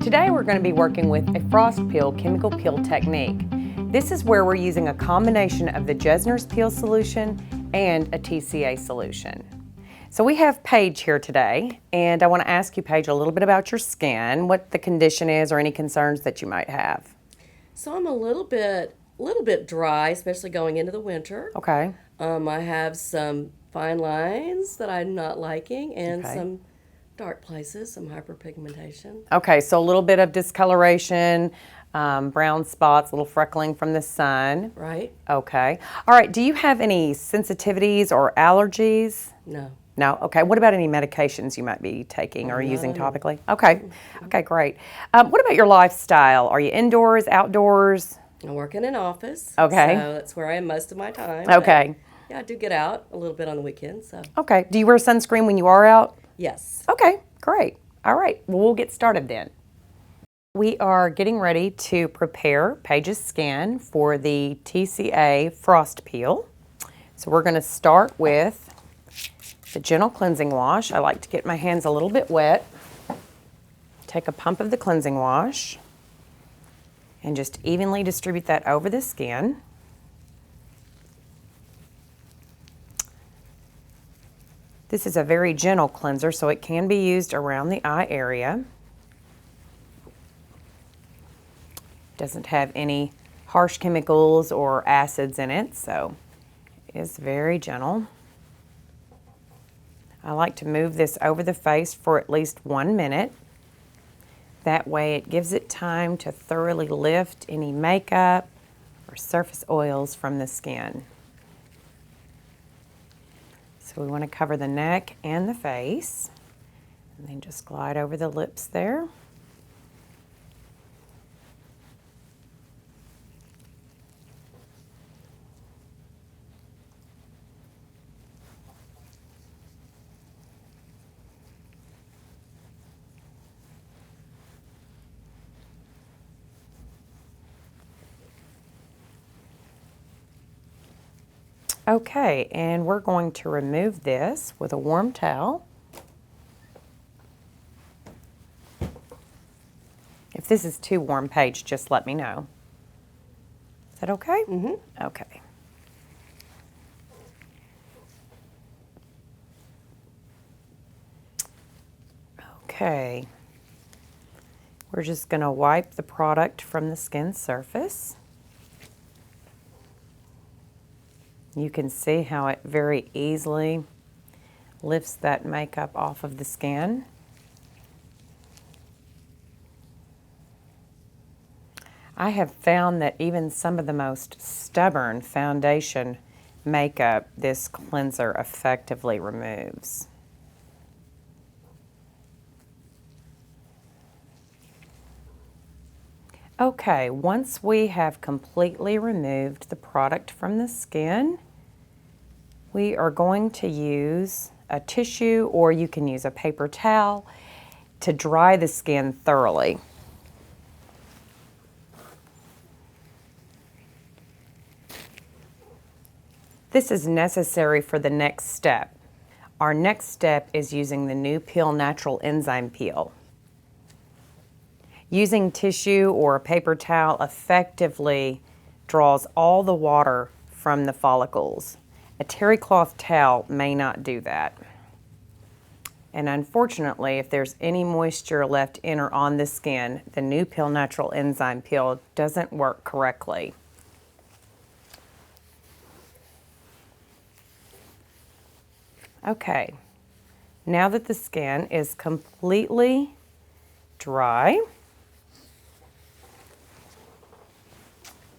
Today we're going to be working with a frost peel chemical peel technique. This is where we're using a combination of the Jesner's peel solution and a TCA solution. So we have Paige here today, and I want to ask you, Paige, a little bit about your skin, what the condition is or any concerns that you might have. So I'm a little bit dry, especially going into the winter. Okay. I have some fine lines that I'm not liking and some dark places, some hyperpigmentation. Okay, so a little bit of discoloration, brown spots, a little freckling from the sun. Right? Okay. All right, do you have any sensitivities or allergies? No. No? Okay. What about any medications you might be taking or using None. topically? Okay. Okay, great. What about your lifestyle? Are you indoors, outdoors? I work in an office. Okay. So that's where I am most of my time. Okay. But, yeah, I do get out a little bit on the weekends. So Okay. Do you wear sunscreen when you are out? yes. Okay, great. All right. Well, we'll get started then. We are getting ready to prepare Paige's skin for the TCA frost peel. So we're going to start with the gentle cleansing wash. I like to get my hands a little bit wet. Take a pump of the cleansing wash and just evenly distribute that over the skin. This is a very gentle cleanser, so it can be used around the eye area. Doesn't have any harsh chemicals or acids in it, so it is very gentle. I like to move this over the face for at least 1 minute. That way it gives it time to thoroughly lift any makeup or surface oils from the skin. So we want to cover the neck and the face, and then just glide over the lips there. Okay, and we're going to remove this with a warm towel. If this is too warm, Paige, just let me know. Is that okay? Mm-hmm. Okay. Okay. We're just going to wipe the product from the skin surface. You can see how it very easily lifts that makeup off of the skin. I have found that even some of the most stubborn foundation makeup, this cleanser effectively removes. Okay, once we have completely removed the product from the skin, we are going to use a tissue, or you can use a paper towel, to dry the skin thoroughly. This is necessary for the next step. Our next step is using the new Peel Natural Enzyme Peel. Using tissue or a paper towel effectively draws all the water from the follicles. A terry cloth towel may not do that. And unfortunately, if there's any moisture left in or on the skin, the new Peel Natural Enzyme Peel doesn't work correctly. Okay, now that the skin is completely dry,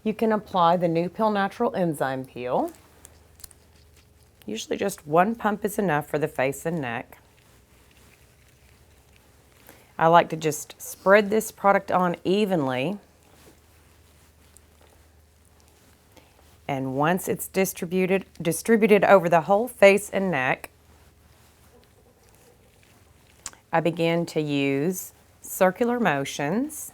you can apply the new Peel Natural Enzyme Peel. Usually just 1 pump is enough for the face and neck. I like to just spread this product on evenly. And once it's distributed over the whole face and neck, I begin to use circular motions.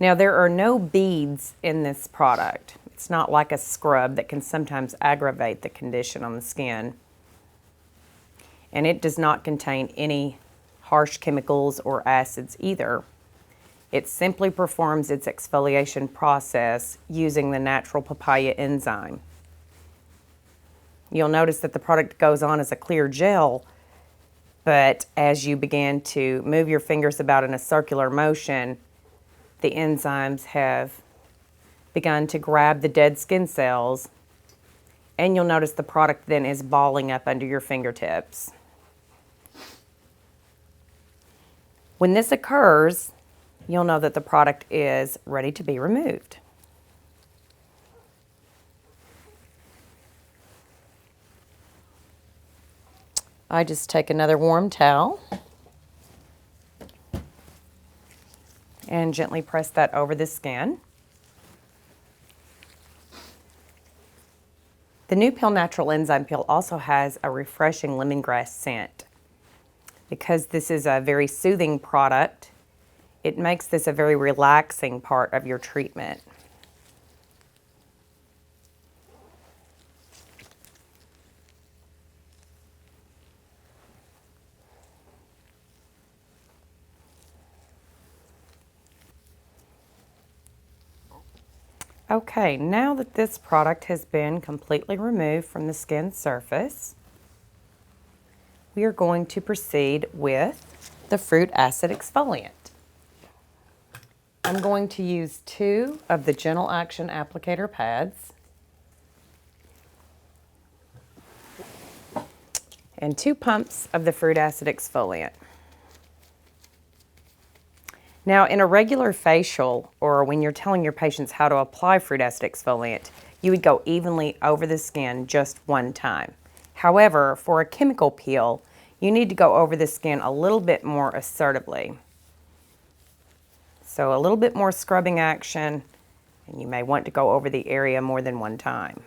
Now, there are no beads in this product. It's not like a scrub that can sometimes aggravate the condition on the skin. and it does not contain any harsh chemicals or acids either. It simply performs its exfoliation process using the natural papaya enzyme. You'll notice that the product goes on as a clear gel, but as you begin to move your fingers about in a circular motion, the enzymes have begun to grab the dead skin cells, and you'll notice the product then is balling up under your fingertips. When this occurs, you'll know that the product is ready to be removed. I just take another warm towel and gently press that over the skin. The new Peel Natural Enzyme Peel also has a refreshing lemongrass scent. Because this is a very soothing product, it makes this a very relaxing part of your treatment. Okay, now that this product has been completely removed from the skin surface, we are going to proceed with the fruit acid exfoliant. I'm going to use 2 of the Gentle Action applicator pads and 2 pumps of the fruit acid exfoliant. Now, in a regular facial, or when you're telling your patients how to apply fruit acid exfoliant, you would go evenly over the skin just one time. However, for a chemical peel, you need to go over the skin a little bit more assertively. So a little bit more scrubbing action, and you may want to go over the area more than one time.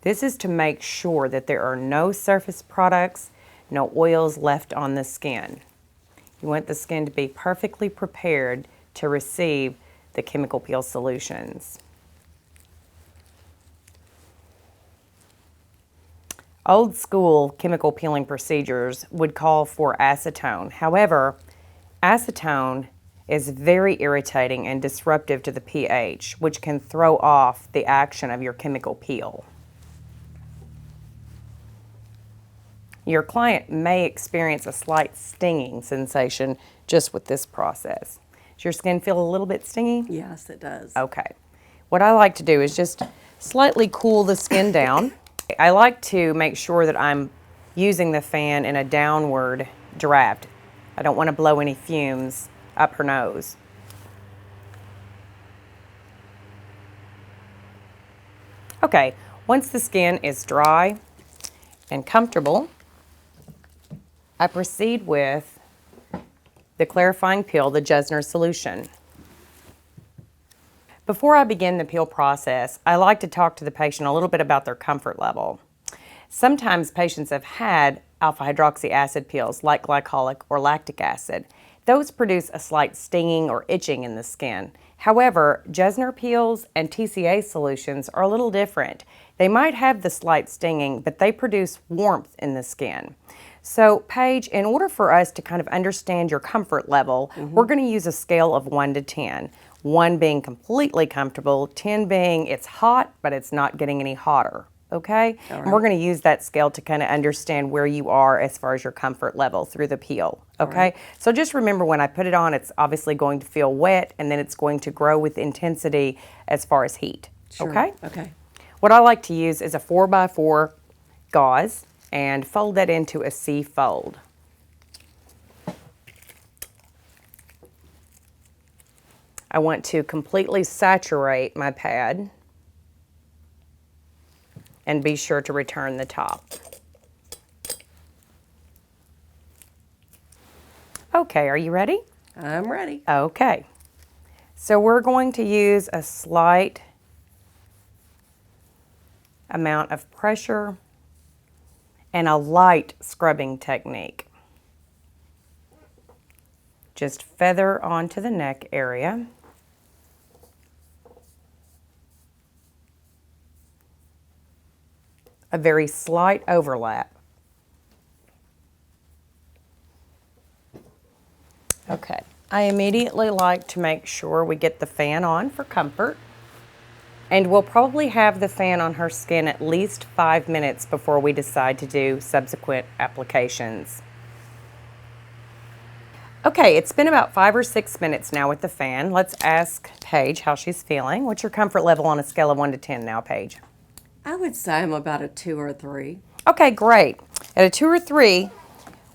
This is to make sure that there are no surface products, no oils left on the skin. You want the skin to be perfectly prepared to receive the chemical peel solutions. Old school chemical peeling procedures would call for acetone. However, acetone is very irritating and disruptive to the pH, which can throw off the action of your chemical peel. Your client may experience a slight stinging sensation just with this process. Does your skin feel a little bit stingy? Yes, it does. Okay. What I like to do is just slightly cool the skin down. I like to make sure that I'm using the fan in a downward draft. I don't want to blow any fumes up her nose. Okay, once the skin is dry and comfortable, I proceed with the clarifying peel, the Jesner solution. Before I begin the peel process, I like to talk to the patient a little bit about their comfort level. Sometimes patients have had alpha hydroxy acid peels like glycolic or lactic acid. Those produce a slight stinging or itching in the skin. However, Jesner peels and TCA solutions are a little different. They might have the slight stinging, but they produce warmth in the skin. So, Paige, in order for us to kind of understand your comfort level, we're going to use a scale of 1 to 10. 1 being completely comfortable, 10 being it's hot, but it's not getting any hotter. Okay? All right. And we're going to use that scale to kind of understand where you are as far as your comfort level through the peel. Okay? Right. So just remember, when I put it on, it's obviously going to feel wet, and then it's going to grow with intensity as far as heat. Sure. Okay? Okay. What I like to use is a 4x4 gauze and fold that into a C fold. I want to completely saturate my pad and be sure to return the top. Okay, are you ready? I'm ready. Okay. So we're going to use a slight amount of pressure and a light scrubbing technique. Just feather onto the neck area. A very slight overlap. Okay, I immediately like to make sure we get the fan on for comfort. And we'll probably have the fan on her skin at least 5 minutes before we decide to do subsequent applications. Okay, it's been about 5 or 6 minutes now with the fan. Let's ask Paige how she's feeling. What's your comfort level on a scale of 1 to 10 now, Paige? I would say I'm about a 2 or a 3. Okay, great. At a 2 or 3,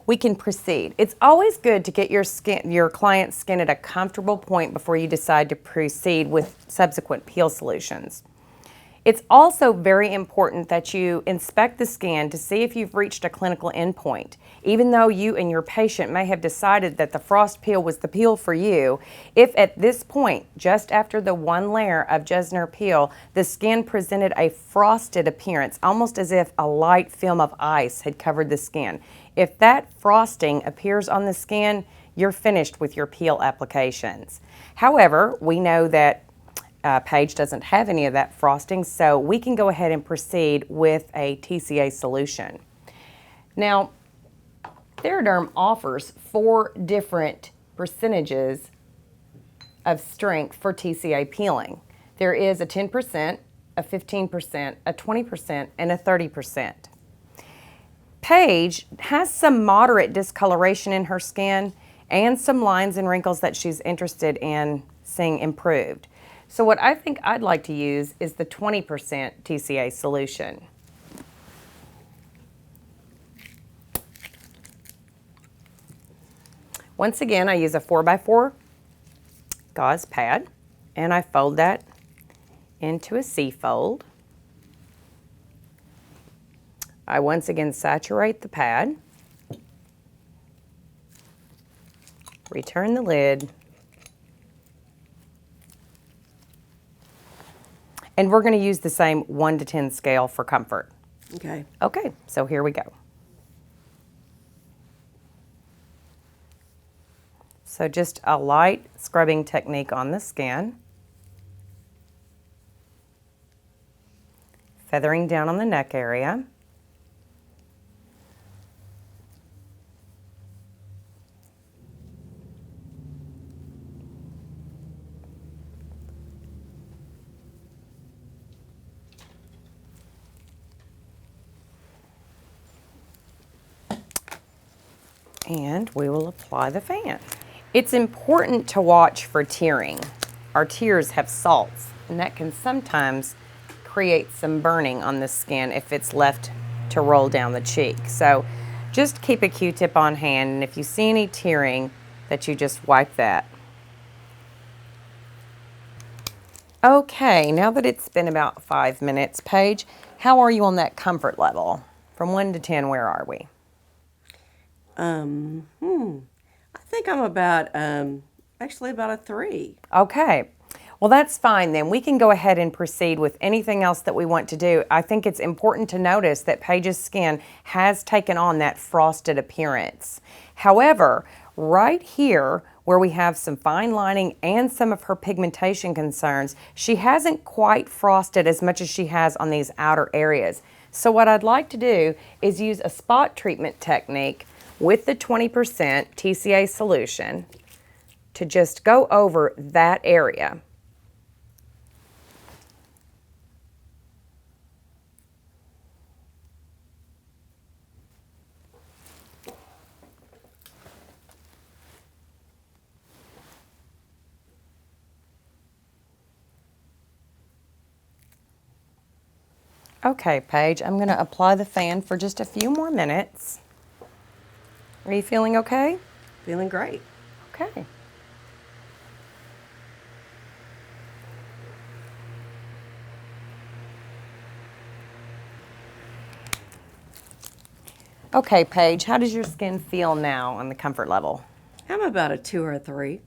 we can proceed. It's always good to get your client's skin at a comfortable point before you decide to proceed with subsequent peel solutions. It's also very important that you inspect the skin to see if you've reached a clinical endpoint. Even though you and your patient may have decided that the frost peel was the peel for you, if at this point, just after the 1 layer of Jesner peel, the skin presented a frosted appearance, almost as if a light film of ice had covered the skin. If that frosting appears on the skin, you're finished with your peel applications. However, we know that Paige doesn't have any of that frosting, so we can go ahead and proceed with a TCA solution. Now, Theraderm offers 4 different percentages of strength for TCA peeling. There is a 10%, a 15%, a 20%, and a 30%. Paige has some moderate discoloration in her skin and some lines and wrinkles that she's interested in seeing improved. So what I think I'd like to use is the 20% TCA solution. Once again, I use a 4x4 gauze pad, and I fold that into a C-fold. I once again saturate the pad, return the lid, and we're going to use the same 1 to 10 scale for comfort. Okay. Okay, so here we go. So just a light scrubbing technique on the skin. Feathering down on the neck area. And we will apply the fan. It's important to watch for tearing. Our tears have salts, and that can sometimes create some burning on the skin if it's left to roll down the cheek. So just keep a Q-tip on hand, and if you see any tearing, that you just wipe that. Okay, now that it's been about 5 minutes, Paige, how are you on that comfort level? From 1 to 10, where are we? I think I'm about, actually about a 3. Okay. Well, that's fine then. We can go ahead and proceed with anything else that we want to do. I think it's important to notice that Paige's skin has taken on that frosted appearance. However, right here, where we have some fine lining and some of her pigmentation concerns, she hasn't quite frosted as much as she has on these outer areas. So what I'd like to do is use a spot treatment technique with the 20% TCA solution to just go over that area. Okay, Paige, I'm going to apply the fan for just a few more minutes. Are you feeling okay? Feeling great. Okay. Okay, Paige, how does your skin feel now on the comfort level? I'm about a 2 or a 3.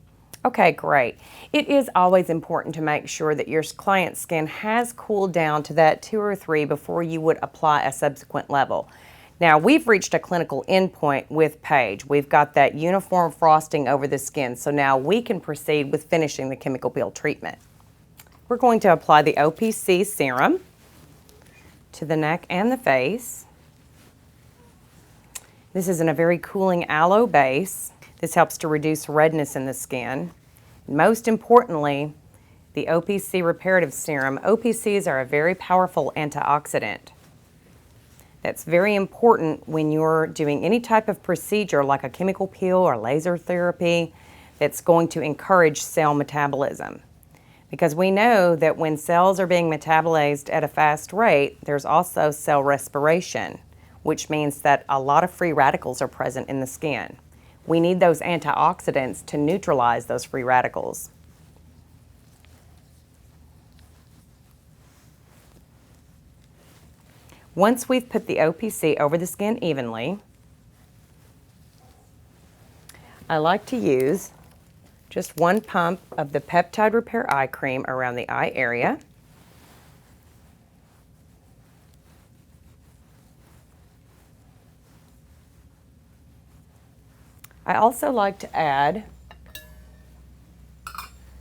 Okay, great. It is always important to make sure that your client's skin has cooled down to that 2 or 3 before you would apply a subsequent level. Now, we've reached a clinical endpoint with Paige. We've got that uniform frosting over the skin, so now we can proceed with finishing the chemical peel treatment. We're going to apply the OPC serum to the neck and the face. This is in a very cooling aloe base. This helps to reduce redness in the skin. Most importantly, the OPC Reparative Serum. OPCs are a very powerful antioxidant. That's very important when you're doing any type of procedure like a chemical peel or laser therapy that's going to encourage cell metabolism. Because we know that when cells are being metabolized at a fast rate, there's also cell respiration, which means that a lot of free radicals are present in the skin. We need those antioxidants to neutralize those free radicals. Once we've put the OPC over the skin evenly, I like to use just 1 pump of the Peptide Repair Eye Cream around the eye area. I also like to add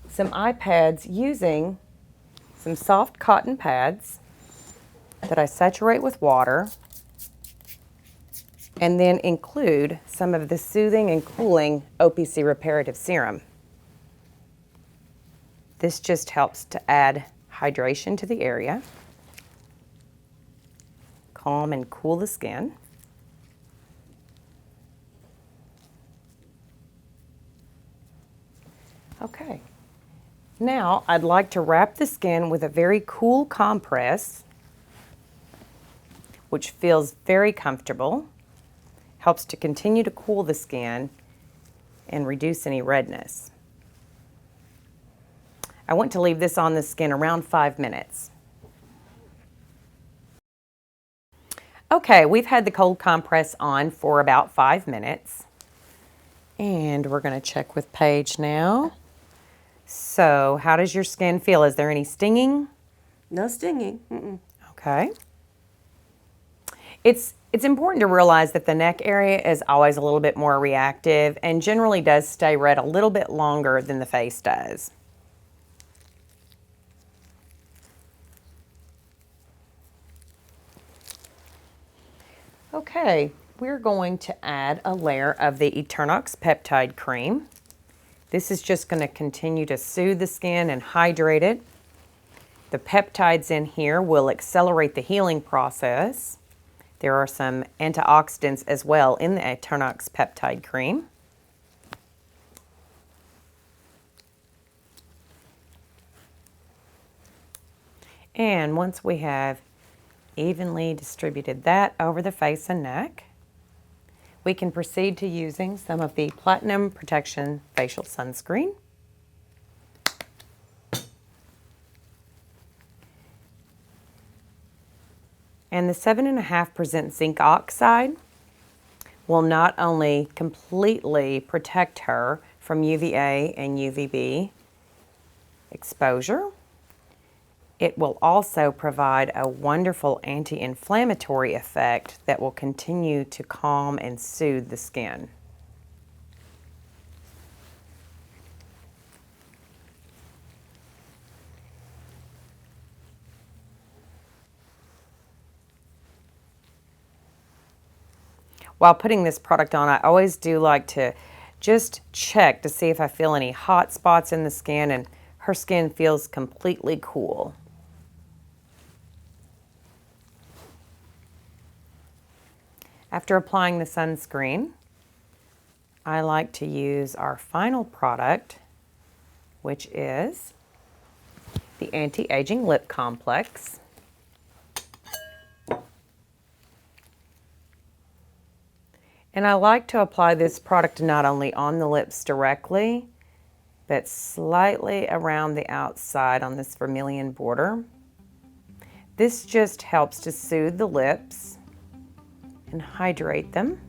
some eye pads using some soft cotton pads that I saturate with water, and then include some of the soothing and cooling OPC Reparative Serum. This just helps to add hydration to the area, calm and cool the skin. Okay, now I'd like to wrap the skin with a very cool compress, which feels very comfortable, helps to continue to cool the skin and reduce any redness. I want to leave this on the skin around 5 minutes. Okay, we've had the cold compress on for about 5 minutes. And we're going to check with Paige now. So, how does your skin feel? Is there any stinging? No stinging. Mm-mm. Okay. It's important to realize that the neck area is always a little bit more reactive and generally does stay red a little bit longer than the face does. Okay, we're going to add a layer of the Eternox Peptide Cream. This is just going to continue to soothe the skin and hydrate it. The peptides in here will accelerate the healing process. There are some antioxidants as well in the Eternox Peptide Cream. And once we have evenly distributed that over the face and neck, we can proceed to using some of the Platinum Protection Facial Sunscreen. And the 7.5% zinc oxide will not only completely protect her from UVA and UVB exposure, it will also provide a wonderful anti-inflammatory effect that will continue to calm and soothe the skin. While putting this product on, I always do like to just check to see if I feel any hot spots in the skin, and her skin feels completely cool. After applying the sunscreen, I like to use our final product, which is the Anti-Aging Lip Complex. And I like to apply this product not only on the lips directly, but slightly around the outside on this vermilion border. This just helps to soothe the lips and hydrate them.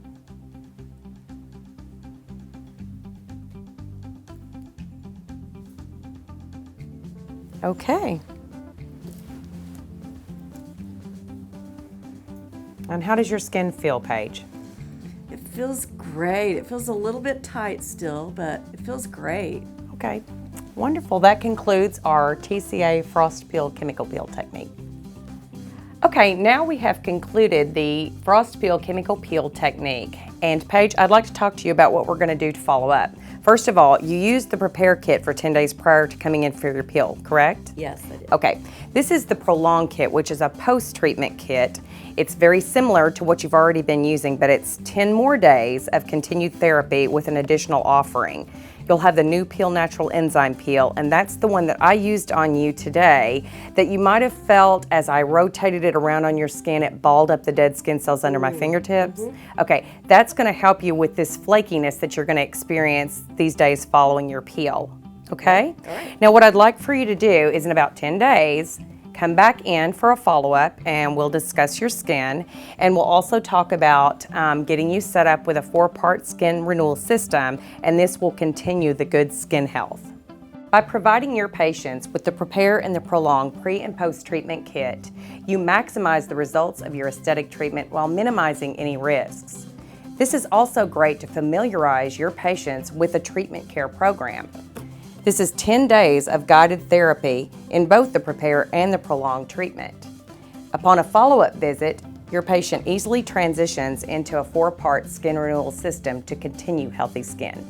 Okay. And how does your skin feel, Paige? It feels great. It feels a little bit tight still, but it feels great. Okay, wonderful. That concludes our TCA Frost Peel Chemical Peel technique. Okay, now we have concluded the Frost Peel Chemical Peel technique, And Paige, I'd like to talk to you about what we're going to do to follow up. First of all, you used the Prepare kit for 10 days prior to coming in for your peel, correct? Yes, I did. Okay, this is the Prolong kit, which is a post-treatment kit. It's very similar to what you've already been using, but it's 10 more days of continued therapy with an additional offering. You'll have the new Peel Natural Enzyme Peel, and that's the one that I used on you today that you might have felt as I rotated it around on your skin, it balled up the dead skin cells under my fingertips. Okay, that's gonna help you with this flakiness that you're gonna experience these days following your peel, okay? All right. Now what I'd like for you to do is in about 10 days, come back in for a follow-up and we'll discuss your skin, and we'll also talk about getting you set up with a 4-part skin renewal system, and this will continue the good skin health. By providing your patients with the Prepare and the Prolong pre- and post-treatment kit, you maximize the results of your aesthetic treatment while minimizing any risks. This is also great to familiarize your patients with the treatment care program. This is 10 days of guided therapy in both the Prepare and the Prolong treatment. Upon a follow-up visit, your patient easily transitions into a 4-part skin renewal system to continue healthy skin.